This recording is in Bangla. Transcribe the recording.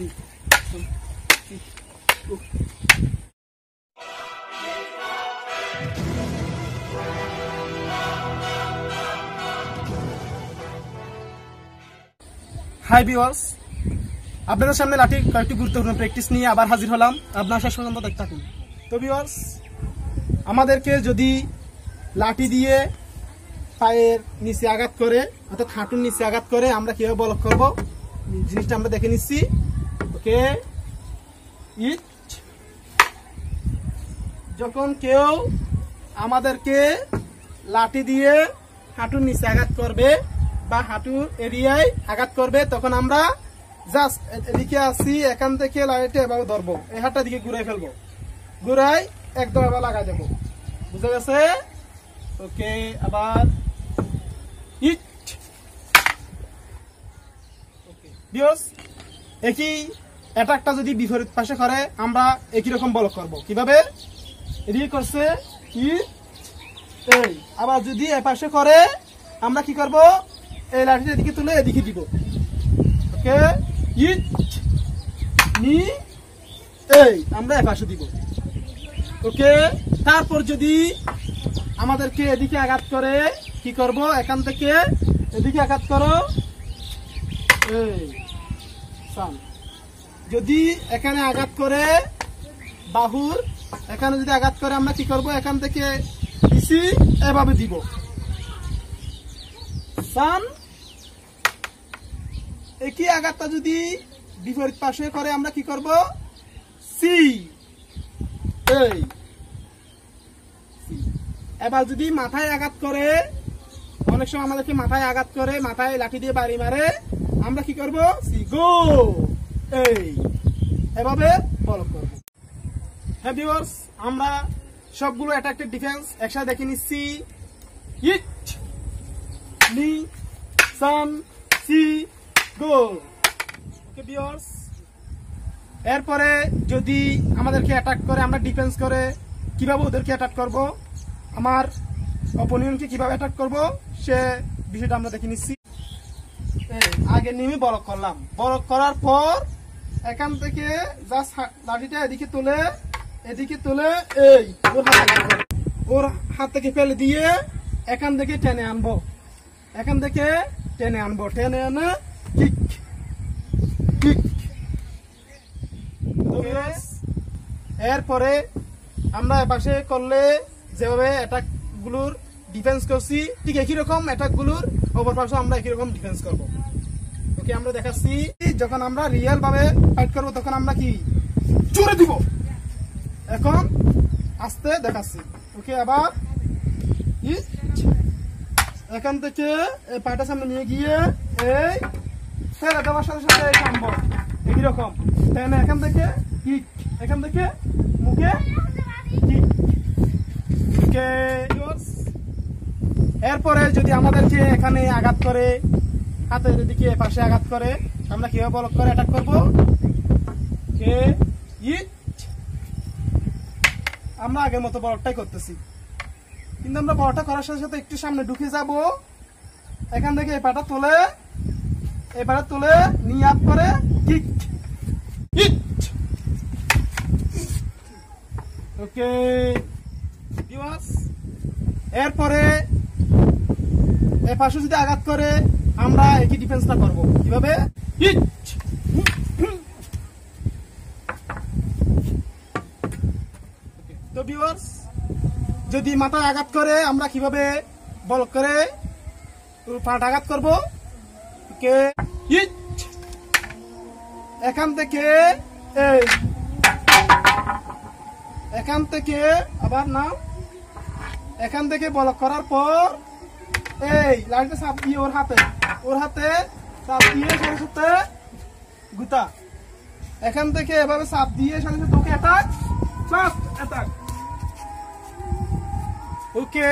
হাই ভিউয়ার্স, আপনাদের সামনে লাঠির কয়েকটি গুরুত্বপূর্ণ প্র্যাকটিস নিয়ে আবার হাজির হলাম। আপনারা শেষ পর্যন্ত দেখতে থাকুন। তো ভিউয়ার্স, আমাদেরকে যদি লাঠি দিয়ে পায়ের নিচে আঘাত করে অর্থাৎ হাঁটুর নিচে আঘাত করে আমরা কিভাবে ব্লক করব জিনিসটা আমরা দেখে নিচ্ছি। ওকে, যখন কেউ আমাদেরকে লাঠি দিয়ে হাঁটুর নিচে আঘাত করবে বা হাঁটুর এরিয়ায় আঘাত করবে তখন আমরা জাস্ট এদিকে আসি, এখান থেকে লাঠিটা এভাবে ধরবো, এই হাতটা দিকে ঘুরাই ফেলবো, ঘুরাই একদম এবার লাগাই দেবো। বুঝা গেছে? ওকে, আবার একই অ্যাটাকটা যদি বিপরীত পাশে করে আমরা একই রকম ব্লক করব। কিভাবে? এদিকে করছে এই, আবার যদি এ পাশে করে আমরা কি করব? এই লাঠিটা এদিকে তুলে এদিকে দিব। ওকে, এই আমরা এ পাশে দিব। ওকে, তারপর যদি আমাদেরকে এদিকে আঘাত করে কি করব? এখান থেকে এদিকে আঘাত করো, এই যদি এখানে আঘাত করে বাহুর এখানে যদি আঘাত করে আমরা কি করব? এখান থেকে ইসি এভাবে দিব। একই আঘাতটা যদি বিপরীত পাশে করে আমরা কি করব? সি, এই। এবার যদি মাথায় আঘাত করে, অনেক সময় আমাদেরকে মাথায় আঘাত করে, মাথায় লাঠি দিয়ে বাড়ি মারে, আমরা কি করব? সি, গো, এই এভাবে ব্লক করব। হ্যাঁ ভিউয়ার্স, আমরা সবগুলো অ্যাটাকের ডিফেন্স একসাথে দেখে নিচ্ছি। ইট, নি, সান, সি, গো। ওকে ভিউয়ার্স, এরপরে যদি আমাদেরকে অ্যাটাক করে আমরা ডিফেন্স করে কিভাবে ওদেরকে অ্যাটাক করব, আমার অপোনেন্টকে কিভাবে অ্যাটাক করব সে বিষয়টা আমরা দেখে নিচ্ছি। আগে নিয়ে ব্লক করলাম, ব্লক করার পর এখান থেকে জাস্ট লাঠিটা এদিকে তুলে এই ওর হাত থেকে ফেলে দিয়ে এখান থেকে টেনে আনবো, টেনে এনে কিক কিক। এরপরে আমরা এপাশে করলে যেভাবে অ্যাটাক গুলোর ডিফেন্স করছি ঠিক একই রকম অ্যাটাক গুলোর অপর পাশে আমরা একই রকম ডিফেন্স করবো। ওকে, আমরা দেখাচ্ছি যখন আমরা রিয়েল ভাবে ফাইট করবো তখন আমরা কি জোরে দিব, এখন আস্তে দেখাচ্ছি। ওকে, আবার এখান থেকে পাটা সামনে নিয়ে গিয়ে এই ফেলে দেওয়ার সাথে সাথে টানবো একই রকম, এখান থেকে কিক, এখান থেকে মুখে কিক। ওকে, এরপরে যদি আমাদেরকে এখানে আঘাত করে হাতের দিকে পাশে আঘাত করে আমরা কিভাবে ব্লক করে অ্যাটাক করবো? আমরা আগের মতো ব্লকটাই করতেছি, কিন্তু আমরা ব্লকটা করার সাথে সাথে একটু সামনে ঢুকে যাব, এখান থেকে এই পাটা তুলে নিয়ে আপ করে কিক। ওকে ভিউয়ার্স, এরপরে এই পাশে যদি আঘাত করে আমরা একই ডিফেন্সটা করব। কিভাবে? তো ভিউয়ার্স, যদি মাথায় আঘাত করে আমরা কিভাবে ব্লক করে পাটা আঘাত করব? এখান থেকে এই, এখান থেকে আবার নাও, এখান থেকে ব্লক করার পর এই লাইনটা চাপ দিয়ে ওর হাতে চাপ দিয়ে সাথে সাথে গুতা, এখান থেকে এভাবে চাপ দিয়ে সাথে সাথে ওকে অ্যাটাক। ওকে।